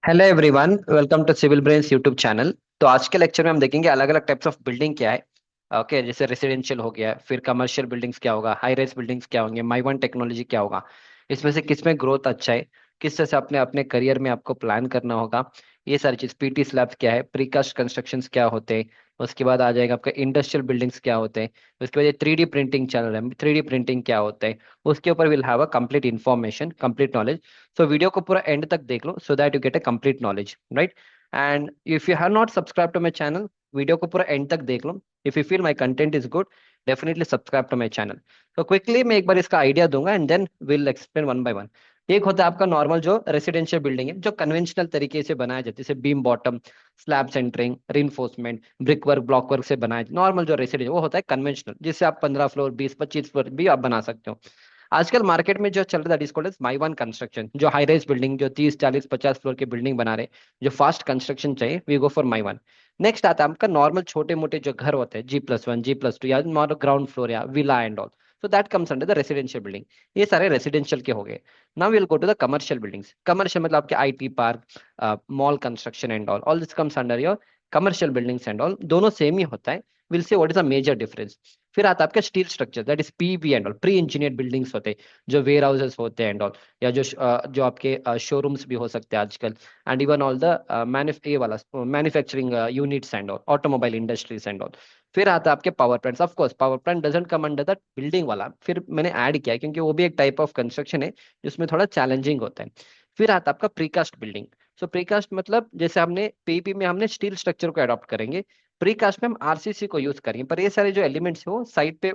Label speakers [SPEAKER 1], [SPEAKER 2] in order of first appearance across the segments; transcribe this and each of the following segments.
[SPEAKER 1] Hello everyone, welcome to civil brains YouTube channel. तो आज के लेक्चर में हम देखेंगे अलग अलग टाइप्स ऑफ बिल्डिंग क्या है। ओके, जैसे रेसिडेंशियल हो गया, फिर कमर्शियल बिल्डिंग्स क्या होगा, हाई राइज बिल्डिंग्स क्या होंगे, माई वन टेक्नोलॉजी क्या होगा, इसमें से किस में ग्रोथ अच्छा है, किस तरह से अपने अपने करियर में आपको प्लान करना होगा। ये सारी चीज, पीटी स्लैब्स क्या है, प्रीकास्ट कंस्ट्रक्शंस क्या होते हैं, उसके बाद आ जाएगा आपका इंडस्ट्रियल बिल्डिंग्स क्या होते हैं। उसके बाद ये 3D प्रिंटिंग चल रहा है, 3D प्रिंटिंग क्या होता है, उसके ऊपर will have a complete information, complete knowledge. So video को पूरा एंड तक देख लो so that you get a complete knowledge, right. And if you have not subscribe to my channel, video को पूरा एंड तक देख लो। If you feel my content is good, definitely subscribe to my channel. तो quickly मैं एक बार इसका आइडिया दूंगा and then will explain one by one. एक होता है आपका नॉर्मल जो रेसिडेंशियल बिल्डिंग है, जो कन्वेंशनल तरीके से बनाया जाता है, जैसे beam bottom, slab centering, reinforcement, brick work, block work से बनाया नॉर्मल जो रेसिडेंशियल वो होता है कन्वेंशनल, जिससे आप 15 फ्लोर, 20, 25 फ्लोर भी आप बना सकते हो। आजकल मार्केट में जो चल रहा है that is called as my one construction, जो हाई राइज बिल्डिंग, जो 30, 40, 50 फ्लोर की बिल्डिंग बना रहे, जो फास्ट कंस्ट्रक्शन चाहिए, we go for Mivan. Next आता है आपका नॉर्मल छोटे मोटे जो घर होते हैं, G+1, G+2 या नॉर्मल ग्राउंड फ्लोर या villa and all. So that comes under the residential building. ये सारे रेसिडेंशियल के हो गए। Now will go to the commercial buildings. Commercial मतलब आपके IT park, mall construction and all, all this comes under your commercial buildings and all. दोनों same ही होता है। Will see what is the major difference. फिर आता है आपका steel structure, that is PB and all, pre engineered buildings होते हैं, जो वेयर हाउसेस होते हैं एंड ऑल, या जो आपके शोरूम्स भी हो सकते हैं आजकल। एंड इवन ऑल द ये वाला manufacturing units and all, automobile industries and all. फिर आता है आपके power plants. Of course power plant doesn't come under the building वाला, फिर मैंने ऐड किया है क्योंकि वो भी एक टाइप ऑफ कंस्ट्रक्शन है जिसमें थोड़ा चैलेंजिंग होता है। फिर आता है आपका प्रीकास्ट बिल्डिंग। सो प्रीकास्ट मतलब जैसे हमने पीपी में हमने स्टील स्ट्रक्चर को अडॉप्ट करेंगे, प्रीकास्ट में हम RCC को यूज करेंगे, पर ये सारे जो एलिमेंट्स है वो साइड पे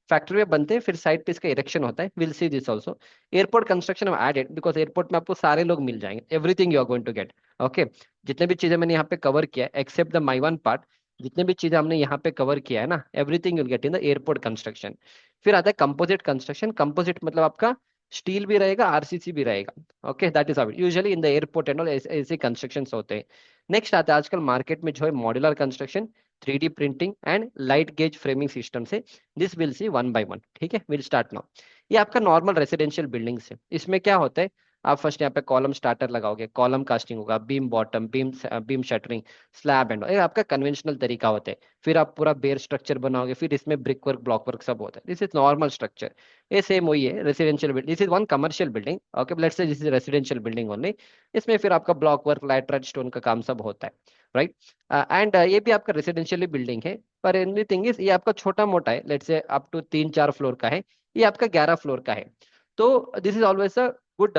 [SPEAKER 1] फैक्ट्री में बनते हैं, फिर साइड पे इसका इरेक्शन होता है। Will see this also. Airport construction हम एडेड बिकॉज एयरपोर्ट में आपको सारे लोग मिल जाएंगे, everything you are going to get. Okay, जितने भी चीजें मैंने यहाँ पे कवर किया है except the Mivan part, जितने भी चीजें हमने यहाँ पे कवर किया है ना, everything you'll get in the airport construction. फिर आता है कंपोजिट कंस्ट्रक्शन। कंपोजिट मतलब आपका स्टील भी रहेगा, RCC भी रहेगा। Okay, that is how usually in the airport and all ऐसे कंस्ट्रक्शन होते हैं। नेक्स्ट आता है आजकल मार्केट में जो है modular construction, 3D printing and light gauge framing system से। This will see one by one, ठीक है। Will start now. ये आपका नॉर्मल रेसिडेंशियल बिल्डिंग है। इसमें क्या होता है, आप फर्स्ट यहाँ पे कॉलम स्टार्टर लगाओगे, कॉलम कास्टिंग होगा, beam bottom, beam shuttering, slab and ये आपका कन्वेंशनल तरीका होता है। फिर आप पूरा बेयर स्ट्रक्चर बनाओगे, फिर इसमें ब्रिक वर्क, ब्लॉक वर्क सब होता है। This is normal structure. ये सेम वही है residential building. This is one commercial building. Okay, let's say this is residential building only. इसमें फिर आपका ब्लॉक वर्क, लैटराइट स्टोन का काम सब होता है, राइट। एंड ये भी आपका रेसिडेंशियली बिल्डिंग है, पर एनली थिंग इज ये आपका छोटा मोटा है, let's say up to 3-4 floor का है। ये आपका 11 फ्लोर का है। तो this is always a good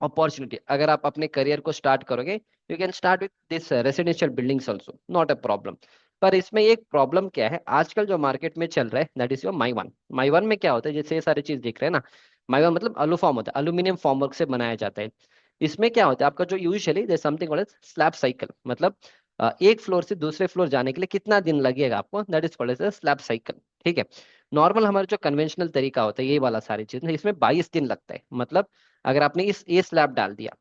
[SPEAKER 1] opportunity. अगर आप अपने करियर को स्टार्ट करोगे, you can start with this residential buildings also, not a problem. पर इसमें एक प्रॉब्लम क्या है, आजकल जो मार्केट में चल रहा है that is your my one. My one में क्या होता है, जैसे ये सारी चीज दिख रहे हैं ना, माई वन मतलब अल्यूफॉर्म फॉर्म होता है, एल्यूमिनियम फॉर्मवर्क से बनाया जाता है। इसमें क्या होता है आपका जो usually there something called slab cycle, मतलब एक फ्लोर से दूसरे फ्लोर जाने के लिए कितना दिन लगेगा आपको, that is called as slab cycle, ठीक है। नॉर्मल हमारा जो कन्वेंशनल तरीका होता है ये वाला सारी चीज ना, इसमें 22 दिन लगता है। मतलब अगर आपने इस ये स्लैब डाल दिया,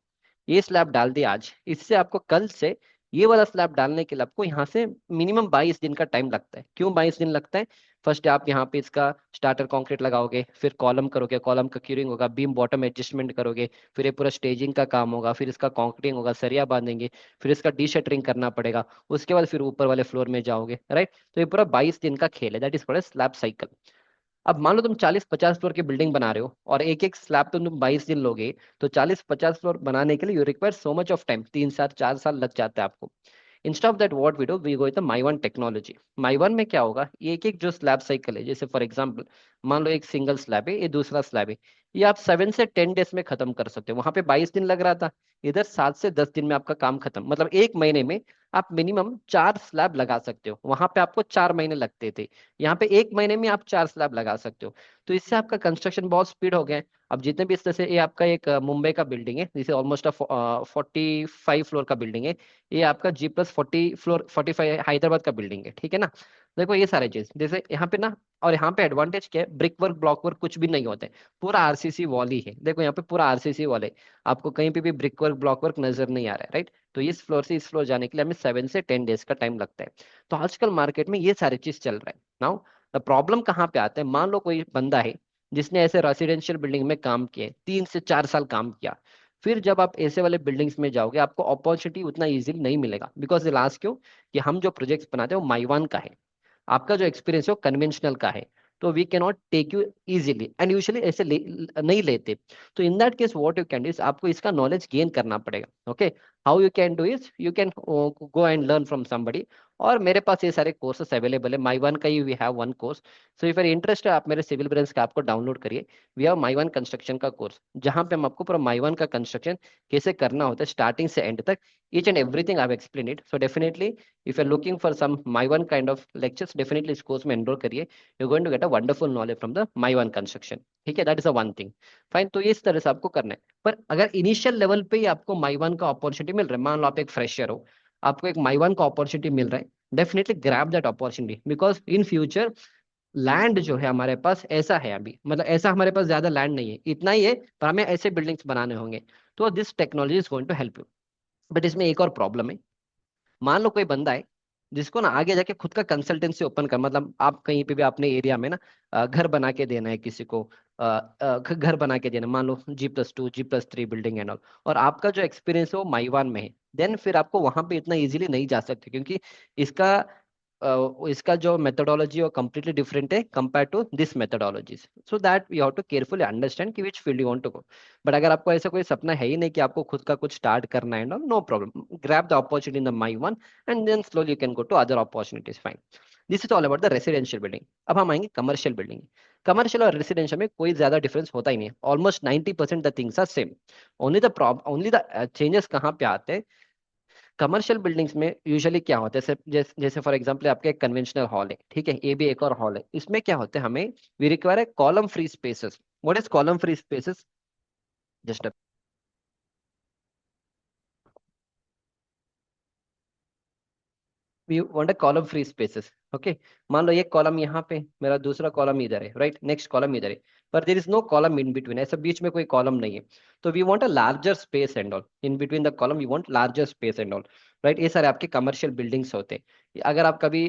[SPEAKER 1] ये स्लैब डाल दिया आज, इससे आपको कल से ये वाला स्लैब डालने के लिए आपको यहाँ से मिनिमम 22 दिन का टाइम लगता है। क्यों 22 दिन लगता है? फर्स्ट आप यहाँ पे इसका स्टार्टर कंक्रीट लगाओगे, फिर कॉलम करोगे, कॉलम का क्यूरिंग होगा, बीम बॉटम एडजस्टमेंट करोगे, फिर ये पूरा स्टेजिंग का काम होगा, फिर इसका कंक्रीटिंग होगा, सरिया बांधेंगे, फिर इसका डी शटरिंग करना पड़ेगा, उसके बाद फिर ऊपर वाले फ्लोर में जाओगे, राइट। तो ये पूरा 22 दिन का खेल है, that is called slab cycle. अब मान लो तुम 40-50 फ्लोर की बिल्डिंग बना रहे हो और एक एक स्लैब तुम 22 दिन लोगे, तो 40-50 फ्लोर बनाने के लिए you require so much of time, 3 साल 4 साल लग जाता है आपको। Instead of that what we do, we go with Mivan technology. Mivan में क्या होगा, एक एक जो स्लैब साइकिल है, जैसे फॉर एग्जांपल मान लो एक सिंगल स्लैब है, ये दूसरा स्लैब है, ये आप 7 से 10 डेज में खत्म कर सकते हो। वहां पे 22 दिन लग रहा था, इधर 7 से 10 दिन में आपका काम खत्म। मतलब एक महीने में आप मिनिमम 4 स्लैब लगा सकते हो, वहां पे आपको 4 महीने लगते थे, यहाँ पे एक महीने में आप 4 स्लैब लगा सकते हो। तो इससे आपका कंस्ट्रक्शन बहुत स्पीड हो गया है। अब जितने भी इस तरह से, ये आपका एक मुंबई का बिल्डिंग है, जिसे ऑलमोस्ट 45 फ्लोर का बिल्डिंग है। ये आपका G+40 फ्लोर, 45 हैदराबाद का बिल्डिंग है, ठीक है ना। देखो ये सारे चीज जैसे यहाँ पे ना, और यहाँ पे एडवांटेज क्या है, ब्रिक वर्क, ब्लॉक वर्क कुछ भी नहीं होता है, पूरा RCC वॉल ही है। देखो यहाँ पे पूरा RCC वॉल है, आपको कहीं पे भी ब्रिक वर्क, ब्लॉक वर्क नजर नहीं आ रहा है, राइट। तो इस फ्लोर से इस फ्लोर जाने के लिए हमें 7 से 10 डेज का टाइम लगता है। तो आजकल मार्केट में ये सारी चीज चल रहा है। नाउ द प्रॉब्लम कहाँ पे आता है, मान लो कोई बंदा है जिसने ऐसे रेसिडेंशियल बिल्डिंग में काम किए, 3 से 4 साल काम किया, फिर जब आप ऐसे वाले बिल्डिंग्स में जाओगे आपको अपॉर्चुनिटी उतना इजीली नहीं मिलेगा, बिकॉज लास्ट क्यों, कि हम जो प्रोजेक्ट्स बनाते हैं वो माइवान का है, आपका जो एक्सपीरियंस है वो कन्वेंशनल का है, तो we can not take you easily, and usually ऐसे नहीं लेते। तो in that case what you can do is आपको इसका नॉलेज गेन करना पड़ेगा। Okay, how you can do is you can go and learn from somebody, और मेरे पास ये सारे कोर्सेस अवेलेबल है, माई वन का ही we have one course. So if interest है आप मेरे सिविल ब्रांच का आपको डाउनलोड करिए, we have my one construction का कोर्स, जहां पे हम आपको पूरा माई वन का कंस्ट्रक्शन कैसे करना होता है स्टार्टिंग से एंड तक, each and everything I have explain it. So definitely if you're looking for some my one kind of lectures, definitely इस कोर्स में एनरोल करिए, you're going to get a wonderful knowledge from the my one construction। ठीक है, that is a one thing. Fine, तो ये इस तरह से आपको करना है। पर अगर इनिशियल लेवल पे ही आपको माई वन का अपॉर्चुनिटी मिल रहा है, मान लो आप एक फ्रेशर हो, आपको एक माई वन का अपॉर्चुनिटी मिल रहा है, definitely grab that opportunity, because in future land जो है हमारे पास ऐसा है, अभी मतलब ऐसा हमारे पास ज्यादा लैंड नहीं है, इतना ही है, पर हमें ऐसे बिल्डिंग्स बनाने होंगे, तो this technology is going to help you. But इसमें एक और प्रॉब्लम है, मान लो कोई बंदा है जिसको ना आगे जाके खुद का कंसल्टेंसी ओपन कर, मतलब आप कहीं पे भी अपने एरिया में ना घर बना के देना है किसी को, घर बना के देना, मान लो G+2 G+3 building and all, और आपका जो एक्सपीरियंस है वो माईवान में है, देन फिर आपको वहां पे इतना इजीली नहीं जा सकते, क्योंकि इसका इसका जो मेथोडोलॉजी वो कम्प्लीटली डिफरेंट है compare to this methodologies, so that you have to carefully understand कि which field you want to go. But अगर आपको ऐसा कोई सपना है ही नहीं कि आपको खुद का कुछ स्टार्ट करना है, no problem, grab the opportunity in the Mivan and then slowly you can go to other opportunities, fine. This is all about the residential building. अब हम आएंगे कमर्शियल बिल्डिंग। कमर्शियल और रेसिडेंशियल में कोई ज्यादा difference होता ही नहीं, almost 90% the things are same. Only the changes कहाँ पे आते हैं, कमर्शियल बिल्डिंग्स में यूजुअली क्या होता है, जैसे फॉर एग्जांपल आपका एक कन्वेंशनल हॉल है, ठीक है, ये भी एक और हॉल है, इसमें क्या होता है, हमें we require column free spaces. What is column free spaces, just we want a column free spaces. Okay, मान लो एक कॉलम यहाँ पे, मेरा दूसरा कॉलम इधर है, राइट, नेक्स्ट कॉलम इधर है, पर there is no column in between, ऐसा बीच में कोई कॉलम नहीं है, तो we want a larger space and all in between the column, we want larger space and all, right. ये सारे आपके कमर्शियल बिल्डिंग्स होते हैं। अगर आप कभी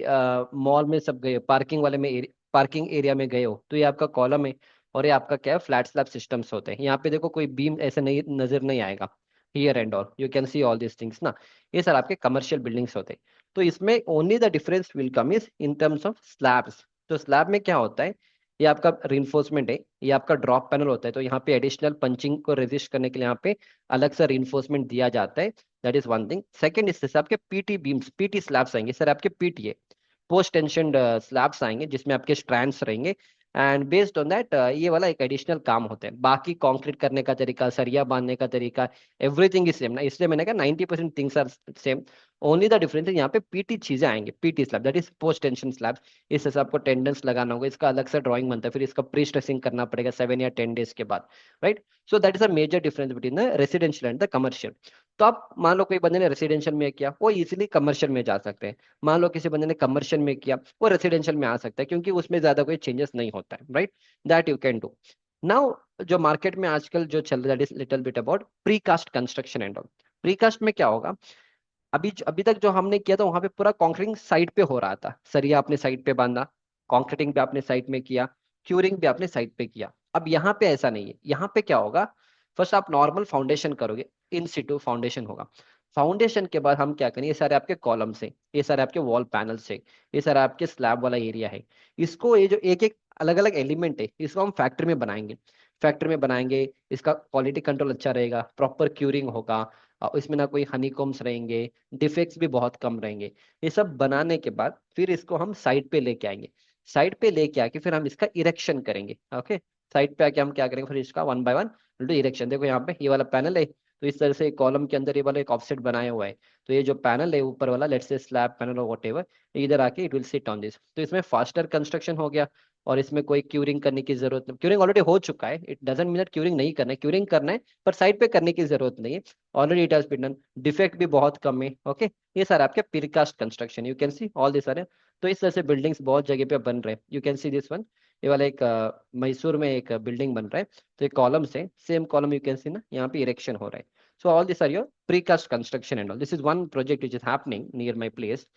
[SPEAKER 1] मॉल में सब गए, पार्किंग वाले में, पार्किंग एरिया में गए हो, तो ये आपका कॉलम है, और ये आपका क्या है, फ्लैट स्लैब सिस्टम्स होते हैं, यहाँ पे देखो कोई बीम ऐसे नहीं नजर नहीं आएगा, here and all you can see all this things ना, ये सारे आपके कमर्शियल बिल्डिंग्स होते हैं। तो इसमें only the difference will come is in terms of slabs. तो स्लैब में क्या होता है, ये आपका रिइंफोर्समेंट है, ये आपका ड्रॉप पैनल होता है, तो यहाँ पे एडिशनल पंचिंग को रेजिस्ट करने के लिए यहाँ पे अलग से रिइंफोर्समेंट दिया जाता है, that is one thing. Second, इससे आपके पीटी बीम्स, पीटी स्लैब्स आएंगे, सर आपके पीटी है, पोस्ट टेंशन स्लैब्स आएंगे, जिसमें आपके स्ट्रैंड्स रहेंगे, एंड बेस्ड ऑन दैट ये वाला एक एडिशनल काम होता है। बाकी कंक्रीट करने का तरीका, सरिया बांधने का तरीका, एवरीथिंग इज सेम ना, इसलिए मैंने कहा 90% things are same, only the difference है यहाँ पे पीटी चीजें आएंगे, PT slab that is post tension slab. इस हिसाब आपको टेंडेंस लगाना होगा, इसका अलग से ड्राइंग बनता है, फिर इसका प्री स्ट्रेसिंग करना पड़ेगा 7 या 10 डेज के बाद, right. So that is a major difference between the residential and the commercial. तो आप मान लो कोई बंदे ने रेसिडेंशियल में किया, वो इजिली कमर्शियल में जा सकते हैं, मान लो किसी बंदे ने कमर्शियल में किया, वो रेसिडेंशियल में आ सकता है, क्योंकि उसमें ज्यादा कोई चेंजेस नहीं होता है, right, that you can do. Now जो मार्केट में आजकल जो चल रहा है, that is little bit about precast construction and all. Precast में क्या होगा, अभी तक जो हमने किया था वहां पे पूरा कॉन्क्रीटिंग साइट पे हो रहा था, सरिया आपने साइट पे बांधा, कॉन्क्रीटिंग भी आपने साइट में किया, क्यूरिंग भी आपने साइट पे किया। अब यहाँ पे ऐसा नहीं है, यहाँ पे क्या होगा, फर्स्ट आप नॉर्मल फाउंडेशन करोगे, इन सिटू फाउंडेशन होगा, फाउंडेशन के बाद हम क्या करेंगे, ये सारे आपके कॉलम से, ये सारे आपके वॉल पैनल से, ये सारा आपके स्लैब वाला एरिया है, इसको ये जो एक एक अलग अलग एलिमेंट है, इसको हम फैक्ट्री में बनाएंगे, फैक्ट्री में बनाएंगे, इसका क्वालिटी कंट्रोल अच्छा रहेगा, प्रॉपर क्यूरिंग होगा, इसमें ना कोई हनीकॉम्स रहेंगे, डिफेक्ट्स भी बहुत कम रहेंगे। ये सब बनाने के बाद फिर इसको हम साइड पे लेके आएंगे, साइड पे लेके आके फिर हम इसका इरेक्शन करेंगे। ओके, साइड पे आके हम क्या करेंगे, फिर इसका वन बाय वन इरेक्शन। देखो यहाँ पे ये वाला पैनल है, तो इस तरह से कॉलम के अंदर ये वाला एक ऑफसेट बनाया हुआ है, तो ये जो पैनल है ऊपर वाला, लेट्स से स्लैब पैनल और वॉट एवर, इधर आके it will sit on this, तो इसमें फास्टर कंस्ट्रक्शन हो गया, और इसमें कोई क्यूरिंग करने की जरूरत नहीं, क्यूरिंग ऑलरेडी हो चुका है, it doesn't mean that curing नहीं करना है, क्यूरिंग करना है, पर साइड पे करने की जरूरत नहीं है, already it has been done, defect भी बहुत कम है। ओके, ये सारे आपके precast construction, you can see all this are. तो इस तरह से बिल्डिंग्स बहुत जगह पे बन रहे हैं, you can see this one, ये वाला एक मैसूर में एक बिल्डिंग बन रहा है, तो ये कॉलम से same column you can see ना, यहाँ पे इरेक्शन हो रहा है। So all this are your precast construction and all, this is one project which is happening near my place.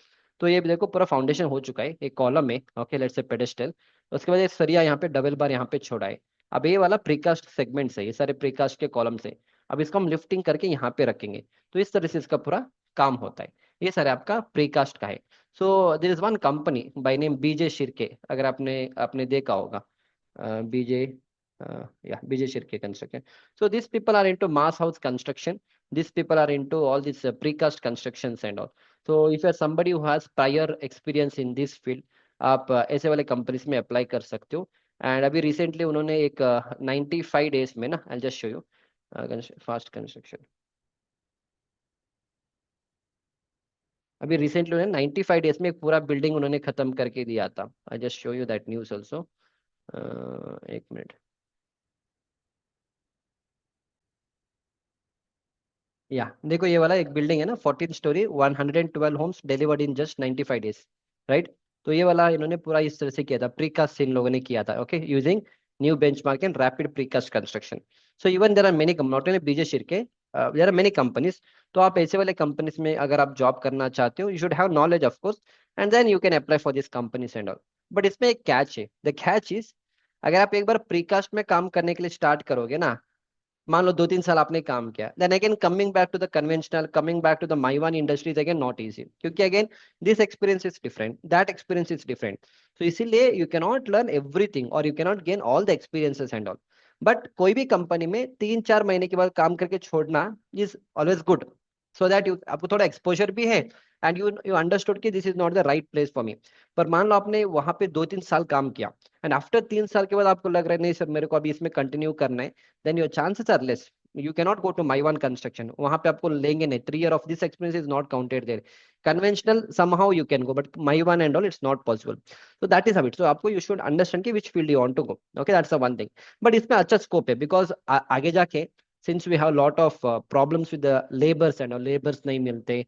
[SPEAKER 1] तो ये भी देखो पूरा फाउंडेशन हो चुका है, एक कॉलम है, ओके, लेट्स से पेडेस्टल, उसके बाद ये सरिया यहाँ पे डबल बार यहाँ पे छोड़ा है। अब ये वाला प्रीकास्ट सेगमेंट्स है, ये सारे प्रीकास्ट के कॉलम्स है। अब इसको हम लिफ्टिंग करके यहाँ पे रखेंगे। तो इस तरह से इसका पूरा काम होता है। ये सारे आपका प्रीकास्ट का है। So there is one company by name B J Shirke, अगर आपने आपने देखा होगा बीजे, yeah, BJ Shirke Construction. So these people are into mass house construction. These people are into all these precast constructions and all. So if you are somebody who has prior experience in this field, आप ऐसे वाले companies में apply कर सकते हो। And अभी recently उन्होंने एक 95 डेज में ना, आई just show you fast construction. अभी रिसेंटली उन्होंने 95 डेज में एक पूरा बिल्डिंग उन्होंने खत्म करके दिया था। I just show you that news also. एक मिनट। या देखो ये वाला एक बिल्डिंग है ना, 14 story, 112 homes delivered in just 95 days, right. तो ये वाला इन्होंने पूरा इस तरह से किया था, प्रीकास्ट इन लोगों ने किया था, okay, using new benchmark and rapid precast construction. So even there are many, not only BJ Shirke, there are many companies. तो आप ऐसे वाले कंपनीज में अगर आप जॉब करना चाहते हो, you should have knowledge of course, and then you can apply for this companies and all. But इसमें एक कैच है, द कैच इज, अगर आप एक बार प्रीकास्ट में काम करने के लिए स्टार्ट करोगे ना, मान लो 2-3 साल आपने काम किया, then again coming back to the conventional, coming back to the Mivan industries again not easy, क्योंकि again this experience is different, that experience is different. तो इसीलिए you can not learn everything or you can not gain all the experiences and all. But कोई भी company में 3-4 महीने के बाद काम करके छोड़ना is always good, so that you, आपको थोड़ा एक्सपोजर भी है, एंड यू यू अंडरस्टूड कि this is not the right place for me. पर मान लो आपने वहां पे 2-3 साल काम किया, एंड आफ्टर 3 साल के बाद आपको लग रहा है नहीं सर मेरे को अभी इसमें कंटिन्यू करना है, then your chances are less. You cannot go to Maiwan construction, वहां पे आपको लेंगे नहीं, 3 year of this experience is not counted there. Conventional somehow you can go, but Maiwan and all it's not possible. So that is how it, so आपको you should understand कि which field you want to go, okay, that's the one thing. But इसमें अच्छा scope है, because आगे जाके since we have lot of problems with the laborers and all, laborers नहीं मिलते,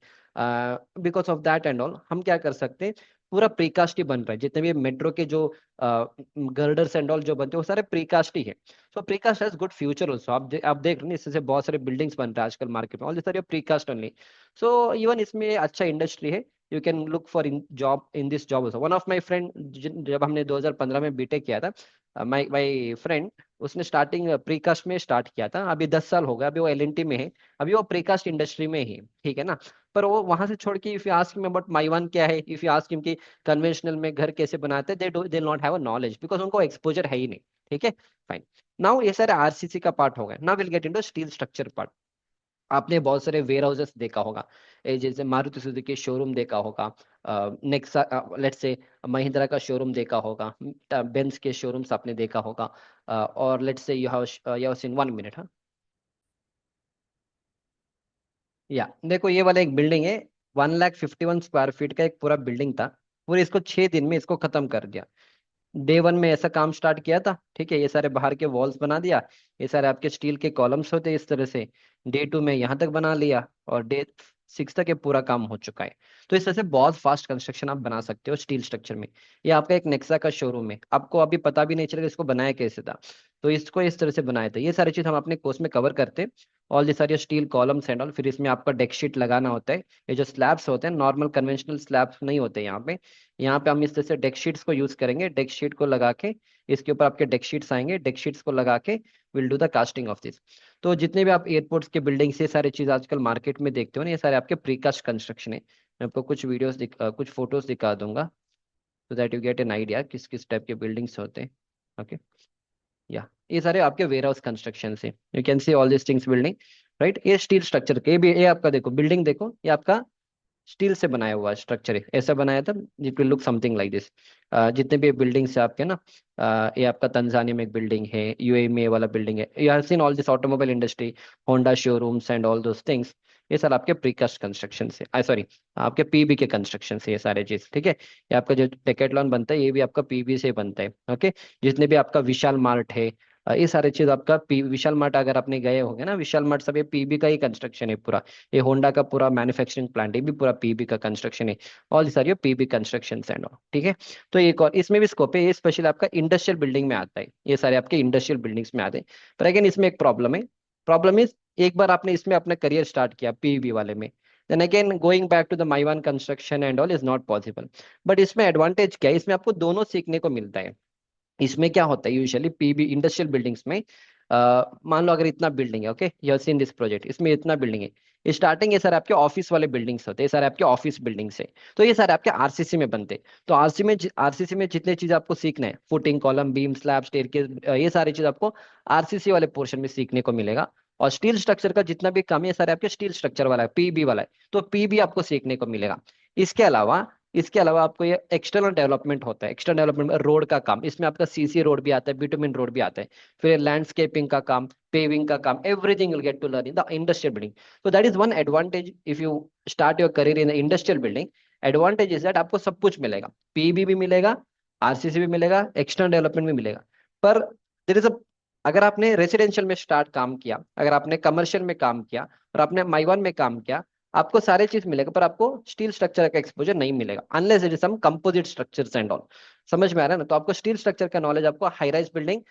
[SPEAKER 1] because of that and all, हम क्या कर सकते हैं, पूरा प्रीकास्ट ही बन रहा है, जितने भी मेट्रो के जो गर्डर्स एंड ऑल जो बनते हैं वो सारे प्रीकास्ट ही है। So precast has good future also, आप देख रहे हैं इससे बहुत सारे बिल्डिंग्स बन रहे हैं आजकल मार्केट में, all this are your precast only. So even इसमें अच्छा इंडस्ट्री है, you can look for in job in this job also. One of my friend, जब हमने 2015 में बीटेक किया था, माई माई फ्रेंड, उसने स्टार्टिंग प्रीकास्ट में स्टार्ट किया था, अभी 10 साल हो गया, अभी वो एलएनटी में है, अभी वो प्रीकास्ट इंडस्ट्री में ही, ठीक है ना। पर वो वहां से छोड़ के, if you ask him about Mivan क्या है, इफ यू आस्क हिम कि कन्वेंशनल में घर कैसे बनाते हैं, they not have a knowledge, because उनको एक्सपोजर है ही नहीं, ठीक है, फाइन। नाउ ये सारे आरसीसी का पार्ट हो गया, now will get into steel structure part. आपने बहुत सारे वेयर हाउसेस देखा होगा, जैसे मारुति सुजुकी शोरूम देखा होगा, नेक्सा, लेट्स से महिंद्रा का शोरूम देखा होगा, बेंज के शोरूम्स आपने देखा होगा, और let's say you have seen 1 minute, हाँ। या देखो ये वाला एक बिल्डिंग है, 151 स्क्वायर फीट का एक पूरा बिल्डिंग था, पूरे इसको 6 दिन में इसको खत्म कर दिया। डे 1 में ऐसा काम स्टार्ट किया था, ठीक है, ये सारे बाहर के वॉल्स बना दिया, ये सारे आपके स्टील के कॉलम्स होते हैं इस तरह से, डे 2 में यहाँ तक बना लिया, और डे 6 तक ये पूरा काम हो चुका है। तो इस तरह से बहुत फास्ट कंस्ट्रक्शन आप बना सकते हो स्टील स्ट्रक्चर में। ये आपका एक नेक्सा का शोरूम है, आपको अभी पता भी नहीं चलेगा इसको बनाया कैसे था, तो इसको इस तरह से बनाया था। ये सारी चीज हम अपने कोर्स में कवर करते हैं, ऑल दी सारी स्टील कॉलम्स एंड ऑल। फिर इसमें आपका डेक शीट लगाना होता है, ये जो स्लैब्स होते हैं नॉर्मल कन्वेंशनल स्लैब्स नहीं होते यहाँ पे, यहाँ पे हम इस तरह से डेक शीट्स को यूज करेंगे, डेक शीट को लगा के, इसके ऊपर आपके डेक शीट्स आएंगे, डेक शीट्स को लगा के will do the casting of this. तो जितने भी आप एयरपोर्ट्स के बिल्डिंग्स, ये सारे चीज आजकल मार्केट में देखते हो ना, ये सारे आपके प्रीकास्ट कंस्ट्रक्शन है। मैं आपको कुछ वीडियोस कुछ फोटोज दिखा दूंगा, सो that you get an idea किस किस टाइप के बिल्डिंग्स होते हैं, ओके। या ये सारे आपके वेयर हाउस कंस्ट्रक्शन से, you can see all this things building, right. ये स्टील स्ट्रक्चर के भी, ये आपका देखो बिल्डिंग देखो, ये आपका स्टील से बनाया हुआ स्ट्रक्चर है, ऐसा बनाया था, it will look something like this. जितने भी बिल्डिंग्स है आपके ना, ये आपका तंजानिया में एक बिल्डिंग है, यूएई में ये वाला बिल्डिंग है, you have seen all this automobile industry, Honda showrooms and all those things, ये सारे आपके प्रीकास्ट कंस्ट्रक्शन से, आई सॉरी, आपके पीबी के कंस्ट्रक्शन से ये सारे चीज, ठीक है। ये आपका जो डेकेटलॉन बनता है, ये भी आपका पीबी से बनता है, ओके। जितने भी आपका विशाल मार्ट है, ये सारे चीज आपका विशाल मार्ट, अगर आपने गए होंगे ना विशाल मार्ट, सब ये पीबी का ही कंस्ट्रक्शन है पूरा। ये होंडा का पूरा मैन्युफैक्चरिंग प्लांट, ये भी पूरा पीबी का कंस्ट्रक्शन है, all this are your PB construction and all, ठीक है। तो एक और इसमें भी स्कोप है, ये स्पेशल आपका इंडस्ट्रियल बिल्डिंग में आता है, ये सारे आपके इंडस्ट्रियल बिल्डिंग्स में आते हैं। पर अगेन इसमें एक प्रॉब्लम है, प्रॉब्लम इज, एक बार आपने इसमें अपना करियर स्टार्ट किया पीबी वाले में, then again going back to the Mivan construction and all is not possible. But इसमें एडवांटेज क्या है, इसमें आपको दोनों सीखने को मिलता है। इसमें क्या होता है यूजुअली पीबी इंडस्ट्रियल बिल्डिंग्स में, मान लो अगर इतना बिल्डिंग है, okay, you have seen this project, इसमें इतना बिल्डिंग है, स्टार्टिंग ये सारे आपके ऑफिस वाले बिल्डिंग्स होते हैं, ये सारे आपके ऑफिस बिल्डिंग्स है। तो ये सारे आपके आरसीसी में बनते हैं। तो आरसीसी में जितने चीज आपको सीखना है, footing, column, beam, slab, staircase, ये सारी चीज आपको आरसीसी वाले पोर्शन में सीखने को मिलेगा। और स्टील स्ट्रक्चर का जितना भी काम है, ये सारे आपके स्टील स्ट्रक्चर वाला है, पीबी वाला है, तो पीबी आपको सीखने को मिलेगा। इसके अलावा इसके अलावा आपको ये एक्सटर्नल डेवलपमेंट होता है, एक्सटर्नल डेवलपमेंट में रोड का काम, इसमें आपका सीसी रोड भी आता है, बिटुमिन रोड भी आता है, फिर लैंडस्केपिंग का काम, पेविंग का काम, everything will get to learn in the industrial building. तो that is one advantage if you start your career in the industrial building. Advantage is that आपको सब कुछ मिलेगा, पीबी भी मिलेगा, आरसीसी भी मिलेगा, एक्सटर्नल डेवलपमेंट भी मिलेगा। पर देर इज अ, अगर आपने रेसिडेंशियल में स्टार्ट काम किया, अगर आपने कमर्शियल में काम किया और आपने माइवन में काम किया, आपको सारे चीज मिलेगा, पर आपको स्टील स्ट्रक्चर का एक्सपोजर नहीं मिलेगा, unless it is some composite structures and all. समझ में आ रहा है ना? तो आपको स्टील स्ट्रक्चर का नॉलेज आपको high rise building,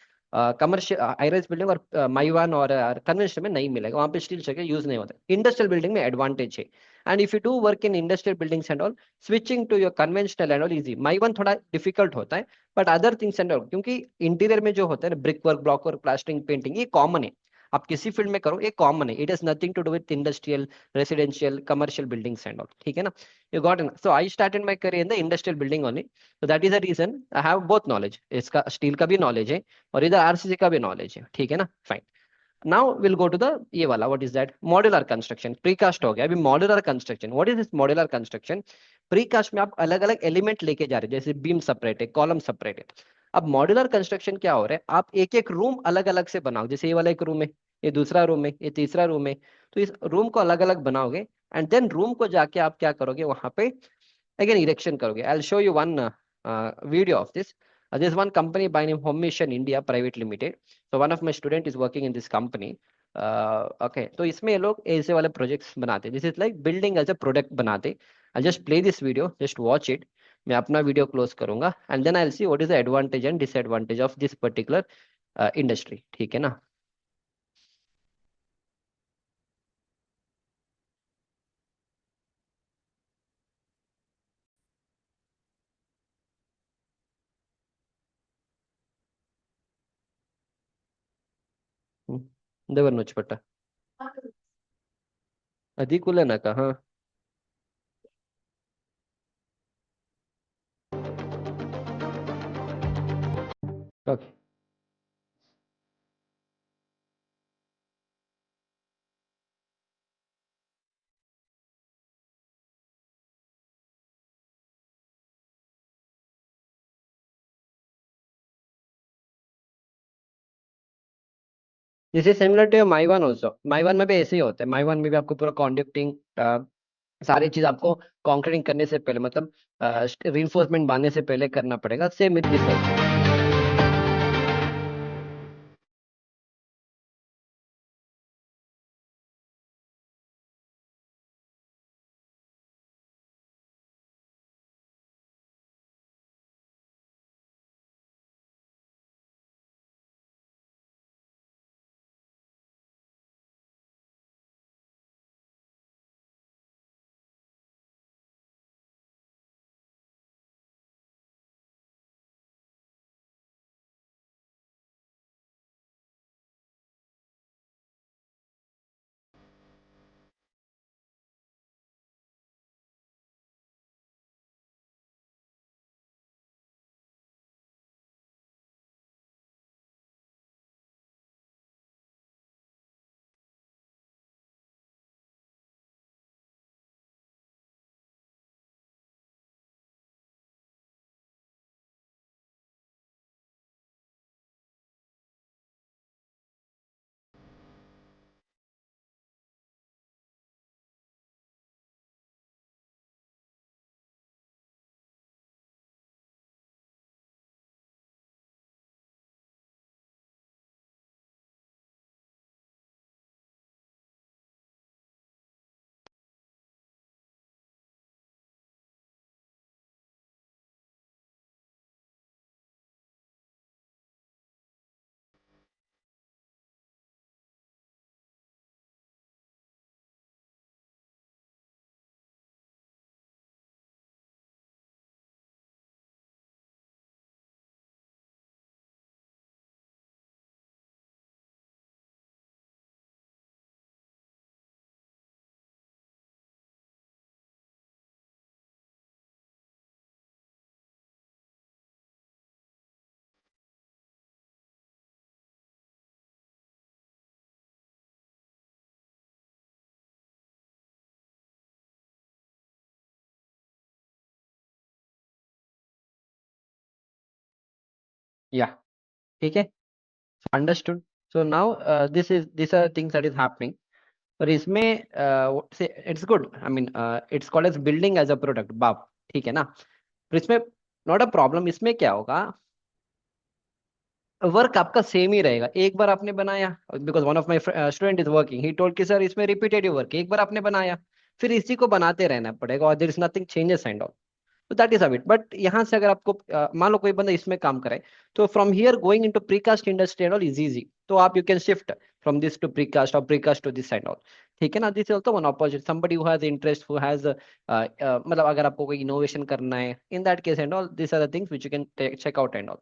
[SPEAKER 1] commercial high rise building और माइवान और कन्वेंशनल में नहीं मिलेगा, वहां पे स्टील स्ट्रक्चर यूज नहीं होता। इंडस्ट्रियल बिल्डिंग में एडवांटेज है। And if you do work in industrial buildings and all, switching to your conventional and all easy. Mivan थोड़ा डिफिकल्ट होता है, but other things and all, क्योंकि इंटीरियर में जो होता है ना, brick work, block work, plastering, painting, ये कॉमन है, आप किसी फील्ड में करो, ये कॉमन है, it has nothing to do with industrial, residential, commercial buildings and all, ठीक है ना? You got it? So I started my career in the industrial building only, so that is the reason I have both knowledge, इसका steel का भी knowledge है और इधर RCC का भी नॉलेज है, ठीक है ना? Fine. Now will go to the ये वाला, what is that, modular construction. Precast हो गया, अभी modular construction. What is this modular construction? Precast में आप अलग अलग एलिमेंट लेके जा रहे हैं, जैसे बीम सेपरेट है, कॉलम सेपरेट है। अब मॉड्यूलर कंस्ट्रक्शन क्या हो रहा है, आप एक एक रूम अलग अलग से बनाओ, जैसे ये वाला एक रूम है, ये दूसरा रूम है, ये तीसरा रूम है, तो इस रूम को अलग अलग बनाओगे, एंड देन रूम को जाके आप क्या करोगे, वहां पे again erection karoge. I'll show you one video of this. There's one company by name Home Mission India Private Limited. So one of my student is working in this company. Okay, तो इसमें ये लोग ऐसे वाले projects बनाते हैं, this is like building as a product बनाते। I just play this video, just watch it. मैं अपना वीडियो क्लोज करूंगा and then I will see what is the advantage and disadvantage of this particular industry, ठीक है ना? देवर नुचपट्टा अधी कुल का, हाँ। Okay. This is similar to Mivan also, Mivan में भी ऐसे ही होता है, माइवन में भी आपको पूरा कॉन्डक्टिंग, सारी चीज आपको कॉन्क्रीटिंग करने से पहले, मतलब रिइंफोर्समेंट बांधने से पहले करना पड़ेगा, सेम विद दिस। या ठीक है, understood. So now this are things that is happening. और इसमें it's good, I mean it's called as building as a product बाप, ठीक है ना। तो इसमें नॉट अ प्रॉब्लम। इसमें क्या होगा, वर्क आपका सेम ही रहेगा। एक बार आपने बनाया, because one of my student is working, he told कि सर इसमें रिपीटेटिव वर्क, एक बार आपने बनाया फिर इसी को बनाते रहना पड़ेगा, और there is nothing changes and all. तो दैट इज इट। बट यहाँ से अगर आपको मान लो कोई बंदा इसमें काम करे, तो from here going into precast industry and all is easy. तो आप you can shift from this to precast or precast to this and all, ठीक है ना। This is also one opportunity, somebody who has interest, who has मतलब अगर आपको कोई innovation करना है in that case and all, this are the things which you can check out and all.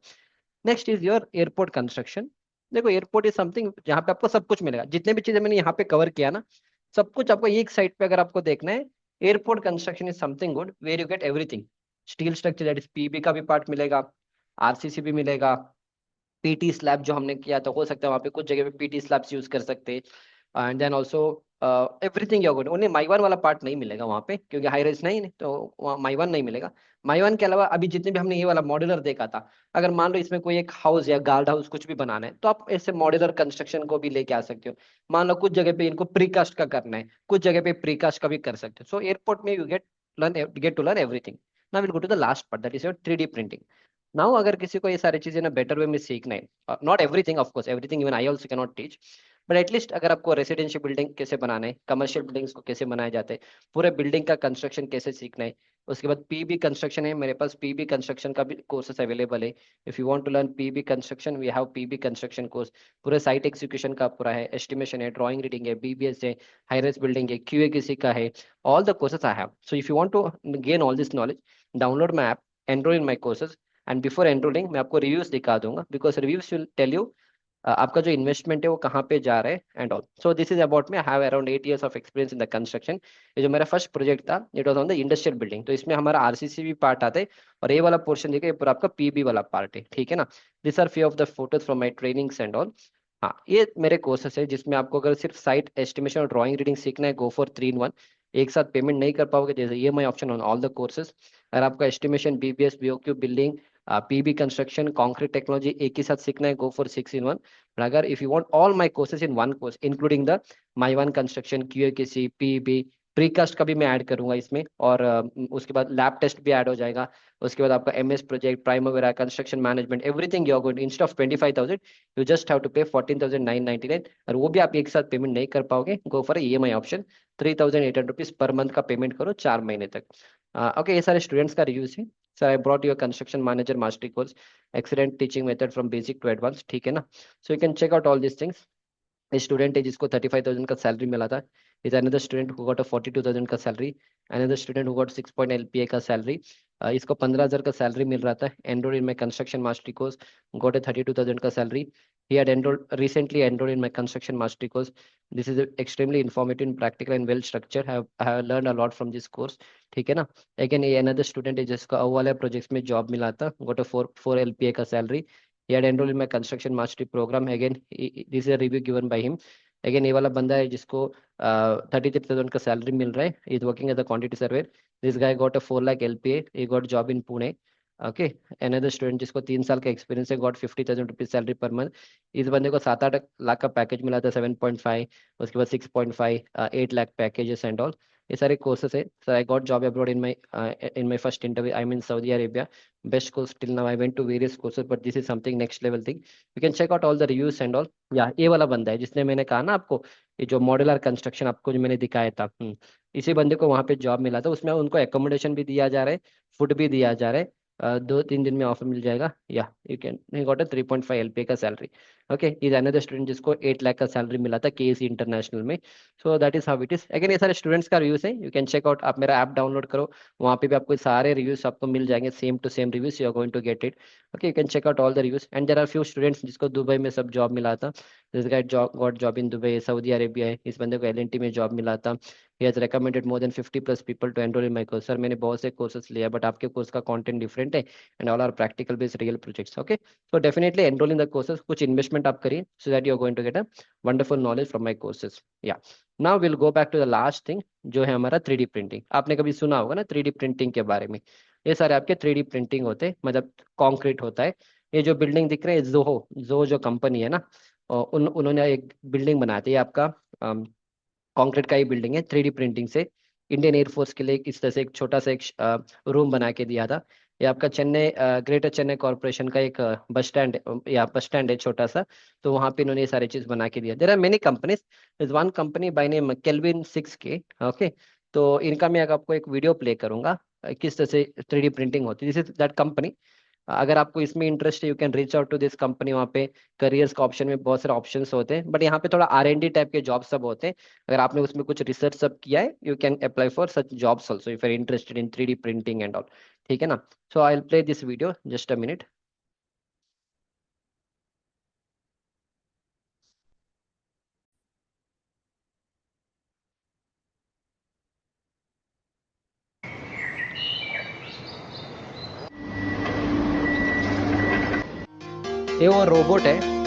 [SPEAKER 1] Next is your airport construction. देखो airport is something जहाँ पे आपको सब कुछ मिलेगा, जितने भी चीजें मैंने यहाँ पे कवर किया ना, सब कुछ आपको एक साइड पे अगर आपको देखना है। Airport construction is something good where you get everything. Steel structure that is PB का भी पार्ट मिलेगा, आरसीसी भी मिलेगा, पीटी स्लैब जो हमने किया तो हो सकता है वहाँ पे कुछ जगह पे पीटी स्लैब्स यूज कर सकते हैं। And then also everything your good. उन्हें माई वन वाला पार्ट नहीं मिलेगा वहाँ पे, क्योंकि हाई रेंज नहीं, तो वहाँ माई वन नहीं मिलेगा। माई वन के अलावा अभी जितने भी हमने ये वाला मॉड्यूलर देखा था, अगर मान लो इसमें कोई एक हाउस या गार्ड हाउस कुछ भी बनाना है, तो आप ऐसे मॉड्यूलर कंस्ट्रक्शन को भी लेके आ सकते हो। मान लो कुछ जगह पे इनको प्रीकास्ट का करना है, कुछ जगह पे प्रीकास्ट का भी कर सकते हो। सो एयरपोर्ट में you get to learn everything. Now will go to the last part, that is your 3D printing. Now अगर किसी को ये सारी चीजें ना बेटर वे में सीखना है, not everything of course, everything even I also can not teach, but at least अगर आपको रेसिडेंशियल बिल्डिंग कैसे बनाना है, कमर्शियल बिल्डिंग्स को कैसे बनाए जाते हैं, पूरे बिल्डिंग का कंस्ट्रक्शन कैसे सीखना है। उसके बाद पीबी कंस्ट्रक्शन है, मेरे पास पीबी कंस्ट्रक्शन का भी कोर्सेस अवेलेबल है। If you want to learn PB construction, we have PB construction course. पूरे साइट एग्जीक्यूशन का पूरा है, एस्टिमेशन है, ड्राइंग रीडिंग है, बीबीएस है, हाई रेस बिल्डिंग है, क्यूए किसी का है। All the courses I have. So if you want to gain all this knowledge, download my app, enrol in my courses, and before enrolling मैं आपको reviews दिखा दूंगा, because reviews will tell you आपका जो investment है वो कहाँ पे जा रहा है and all. So this is about me, I have around 8 years of experience in the construction. ये जो मेरा फर्स्ट प्रोजेक्ट था, it was on the industrial building, तो इसमें हमारा आरसीसी भी पार्ट आता है, और ये वाला पोर्शन देखिए ये पूरा आपका पीबी वाला पार्ट है, ठीक है ना। This are few of the photos from my trainings and all. हाँ, ये मेरे कोर्सेस है जिसमें आपको अगर सिर्फ साइट एस्टिमेशन और ड्राइंग रीडिंग सीखना है, गो फॉर 3 in 1। एक साथ पेमेंट नहीं कर पाओगे, जैसे ये my option on all the courses. अगर आपका estimation, BBS, BOQ, building, PB construction, concrete technology एक ही साथ सीखना है, गो फॉर 6 in 1। but अगर if you want all my courses in one course including the my one construction, QA QC, PB, precast का भी मैं ऐड करूंगा इसमें, और उसके बाद लैब टेस्ट भी ऐड हो जाएगा। उसके बाद आपका MS project, Primavera, construction management, everything you are going, instead of 25,000 you just have to pay 14,999। और वो भी आप एक साथ पेमेंट नहीं कर पाओगे, go for EMI option, 3,800 rupees per month का पेमेंट करो 4 महीने तक। ओके, ये सारे स्टूडेंट्स का रिव्यूज है। Sir I brought your construction manager mastery course, excellent teaching method from basic to advance, ठीक है ना। So you can check out all this things. Student है जिसको 35,000 का सैलरी मिला था, is another student who got a 42,000 का salary, another student who got 6 LPA का सैलरी। इसको 15,000 का सैलरी मिल रहा था, enroll in my construction mastery course, got ए 32,000 का salary. he had enrolled recently enrolled in my construction mastery course. This is extremely informative and practical and well structured. I have learned a lot from this course, ठीक है ना। Again ये another student है जिसको वाले projects में job मिला था, गॉट अ 4 LPA का salary. he had enrolled in my construction mastery program. Again this is a review given by him. Again ये वाला बंदा है जिसको 33,000 का सैलरी मिल रहा है, is working as a quantity surveyor. This guy got a 4 lakh LPA, he got job in Pune. Okay, another student जिसको 3 साल का एक्सपीरियंस है, got 50,000 rupees salary per month. इस बंदे को 7-8 लाख का पैकेज मिला था, 7.5, उसके बाद 6.5, 8 लाख पैकेजेस एंड ऑल। ये सारे कोर्सेस है। Sir I got job abroad in my first interview, I mean Saudi Arabia, best course till now. I went to various courses but this is something next level thing, you can check out all the reviews and all. या ये वाला बंदा है जिसने मैंने कहा ना आपको, ये जो मॉड्यूलर कंस्ट्रक्शन आपको जो मैंने दिखाया था, इसी बंदे को वहाँ पे जॉब मिला था। उसमें उनको एकोमोडेशन भी दिया जा रहा है, फूड भी दिया जा रहा है, 2-3 दिन में ऑफर मिल जाएगा। या you can, he got a 3.5 LPA का salary. Okay, is another student जिसको 8 लाख का सैलरी मिला था केएसी इंटरनेशनल में। सो that is how it is. Again ये सारे स्टूडेंट्स का रिव्यूज है, यू कैन चेक आउट। आप मेरा ऐप डाउनलोड करो, वहाँ पे भी आपको सारे रिव्यूज आपको मिल जाएंगे, same to same reviews, you are going to get it. Okay, you can check out all the reviews. And there are few students जिसको दुबई में सब जॉब मिला था। This guy job got job in Dubai, Saudi Arabia है, इस बंदे को एलएनटी में जॉब मिला था। He has recommended more than 50+ people to enroll in my course। Sir मैंने बहुत से कोर्सेस लिया बट आपके कोर्स का कंटेंट डिफरेंट है, and all are practical based real projects. Okay, so definitely enroll in the courses, कुछ investment आप करिए so that you are going to get a wonderful knowledge from my courses. या now will go back to the last thing, जो है हमारा 3D printing. आपने कभी सुना होगा ना 3D प्रिंटिंग के बारे में। ये सारे आपके 3D प्रिंटिंग होते हैं, मतलब कॉन्क्रीट होता है, ये जो बिल्डिंग दिख रहे हैं जोहो, जो जो कंपनी है ना, उन्होंने एक बिल्डिंग बनाई थी आपका, कंक्रीट का ही बिल्डिंग है, 3D प्रिंटिंग से इंडियन एयरफोर्स के लिए इस तरह से एक छोटा सा एक रूम बना के दिया था। ये आपका चेन्नई, ग्रेटर चेन्नई कॉर्पोरेशन का एक बस स्टैंड, या बस स्टैंड है छोटा सा। तो वहाँ पे इन्होंने ये सारी चीज बना के दिया। There are many companies, is one company by name Kelvin 6K। Okay, तो इनका मैं आपको एक वीडियो प्ले करूंगा, किस तरह से 3D प्रिंटिंग होती है, दिस इज दैट कंपनी। अगर आपको इसमें इंटरेस्ट है, you can reach out to this company. वहाँ पे करियर्स का ऑप्शन में बहुत सारे ऑप्शंस होते हैं, बट यहाँ पे थोड़ा R&D टाइप के जॉब सब होते हैं। अगर आपने उसमें कुछ रिसर्च सब किया है, you can apply for such jobs also if you are interested in 3D printing and all. ठीक है ना? So I will play this video, just a minute. ये वो रोबोट है।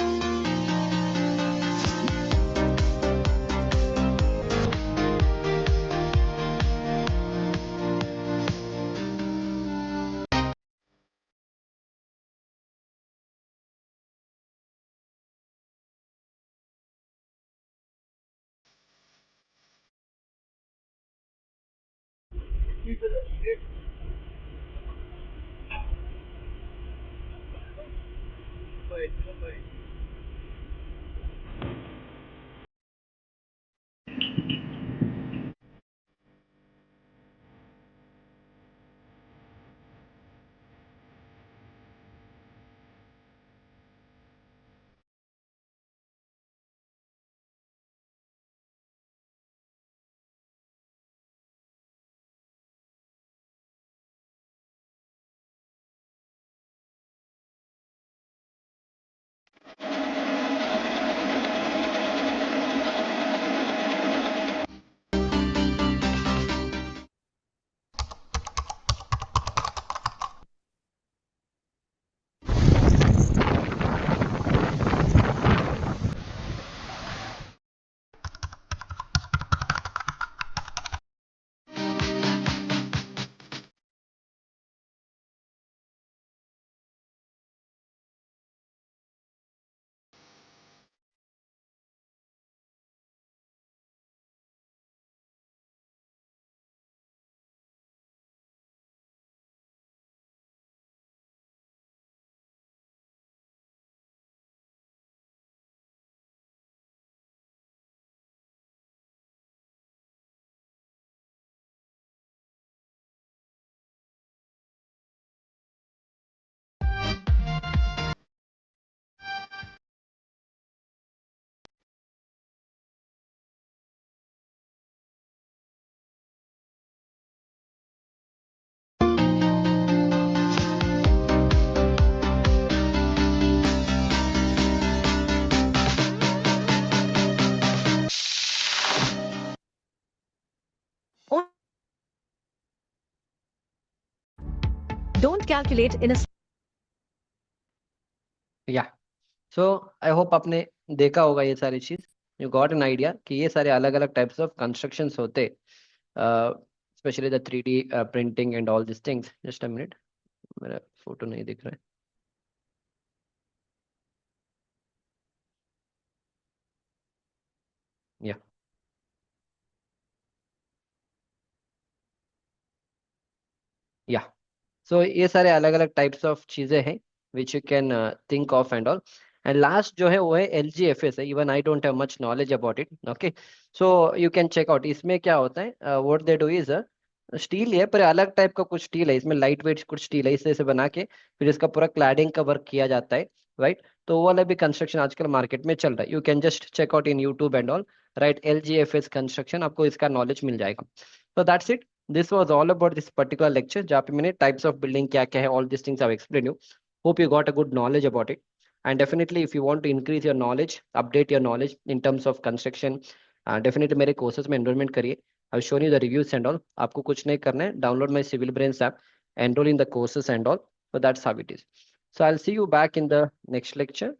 [SPEAKER 2] Don't calculate in a
[SPEAKER 1] या, सो आई होप आपने देखा होगा ये सारी चीज, यू गॉट एन आइडिया कि ये सारे अलग अलग टाइप्स ऑफ कंस्ट्रक्शंस होते, specially the 3D printing and all this things. Just a minute, मेरा फोटो नहीं दिख रहा है। या, या, सो ये सारे अलग अलग टाइप्स ऑफ चीजें हैं which you can think of and all. And last जो है वो है LGFS है। Even I don't have much knowledge about it. Okay, so you can check out. इसमें क्या होता है, what they do is steel है, पर अलग टाइप का कुछ स्टील है इसमें, लाइट वेट कुछ स्टील है, इस तरह से बना के फिर इसका पूरा क्लैडिंग का वर्क किया जाता है। राइट, तो वो वाला भी कंस्ट्रक्शन आजकल मार्केट में चल रहा है। You can just check out in YouTube and all, right, LGFS construction, आपको इसका नॉलेज मिल जाएगा। तो that's it, this was all about this particular lecture, जहाँ पे मैंने टाइप्स ऑफ बिल्डिंग क्या क्या है, all this things I explain you. Hope you got a good knowledge about it. And definitely if you want to increase your knowledge, update your knowledge in terms of construction, definitely मेरे courses में enrollment करिए। I shown you the reviews and all. आपको कुछ नहीं करना है, download my civil brains app, enrol in the courses and all. So that's how it is. So I'll see you back in the next lecture.